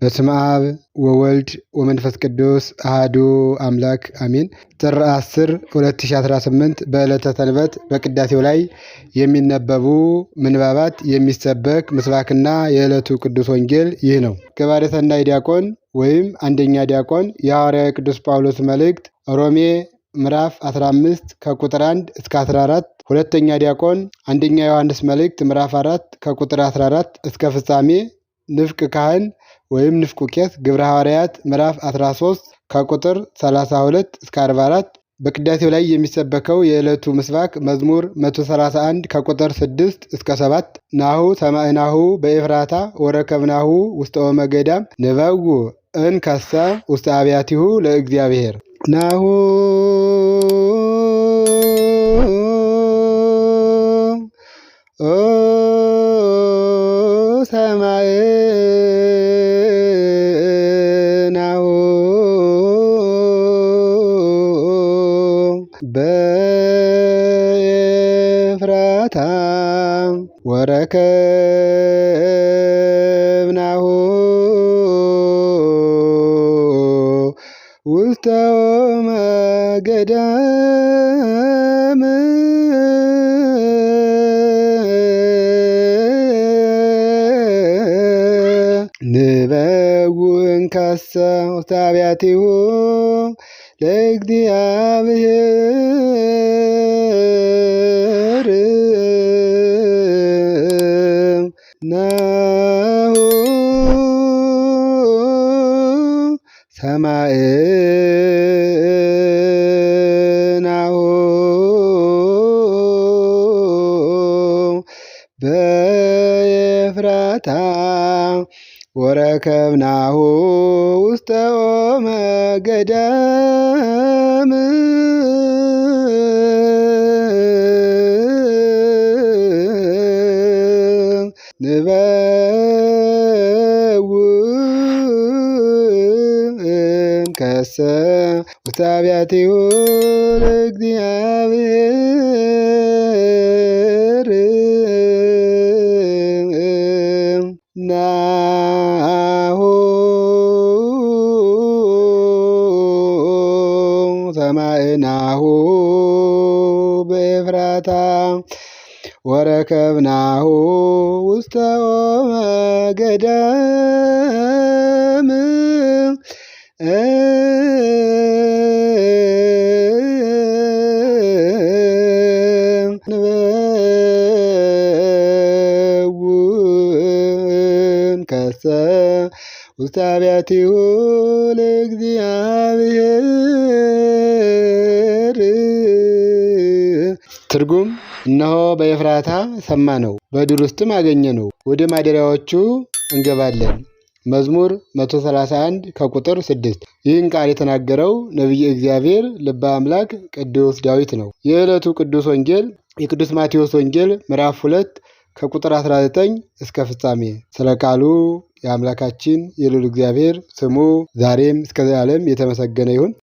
በስመ አብ ወወልድ ወመንፈስ ቅዱስ አሐዱ አምላክ አሜን። ጥር 10 2018 በዕለተ ሰንበት በቅዳሴው ላይ የሚነበቡ ምንባባት የሚሰበክ ምስባክና የዕለቱ ቅዱስ ወንጌል ይህ ነው። ገባሬ ሰናይ ዲያቆን ወይም አንደኛ ዲያቆን የሐዋርያው ቅዱስ ጳውሎስ መልእክት ሮሜ ምዕራፍ 15 ከቁጥር 1 እስከ 14። ሁለተኛ ዲያቆን አንደኛ ዮሐንስ መልእክት ምዕራፍ 4 ከቁጥር 14 እስከ ፍጻሜ። ንፍቅ ካህን ወይም ንፍቁ ቄስ ግብረ ሐዋርያት ምዕራፍ 13 ከቁጥር 32 እስከ 44። በቅዳሴው ላይ የሚሰበከው የዕለቱ ምስባክ መዝሙር 131 ከቁጥር 6 እስከ 7። ናሁ ሰማዕናሁ በኤፍራታ ወረከብናሁ ውስተ ኦመ ገዳም ንበጉ እንከሰ ውስተ አብያቲሁ ለእግዚአብሔር። ናሁ ሰማዕናሁ በኤፍራታ ወረከብናሁ ውስተ ኦመ ገዳም ንበጉ እንከሰ ውስተ አብያቲሁ ለእግዚአብሔር። ናሁ ሰማዕናሁ በኤፍራታ ወረከብናሁ ውስተ ኦመ ገዳም ንበው እንከሰ ውስተ አብያቲሁ ለእግዚአብሔር። ናሁ ሰማዕናሁ በኤፍራታ ወረከብናሁ ውስተ ኦመ ገዳም ንበው እንከሰ ውስተ አብያቲሁ ለእግዚአብሔር። ትርጉም እነሆ በኤፍራታ ሰማነው፣ በዱር ውስጥም አገኘነው፣ ወደ ማደሪያዎቹ እንገባለን። መዝሙር 131 ከቁጥር 6። ይህን ቃል የተናገረው ነቢየ እግዚአብሔር ልበ አምላክ ቅዱስ ዳዊት ነው። የዕለቱ ቅዱስ ወንጌል የቅዱስ ማቴዎስ ወንጌል ምዕራፍ 2 ከቁጥር 19 እስከ ፍጻሜ። ስለ ቃሉ የአምላካችን የልዑል እግዚአብሔር ስሙ ዛሬም እስከ ዘላለም የተመሰገነ ይሁን።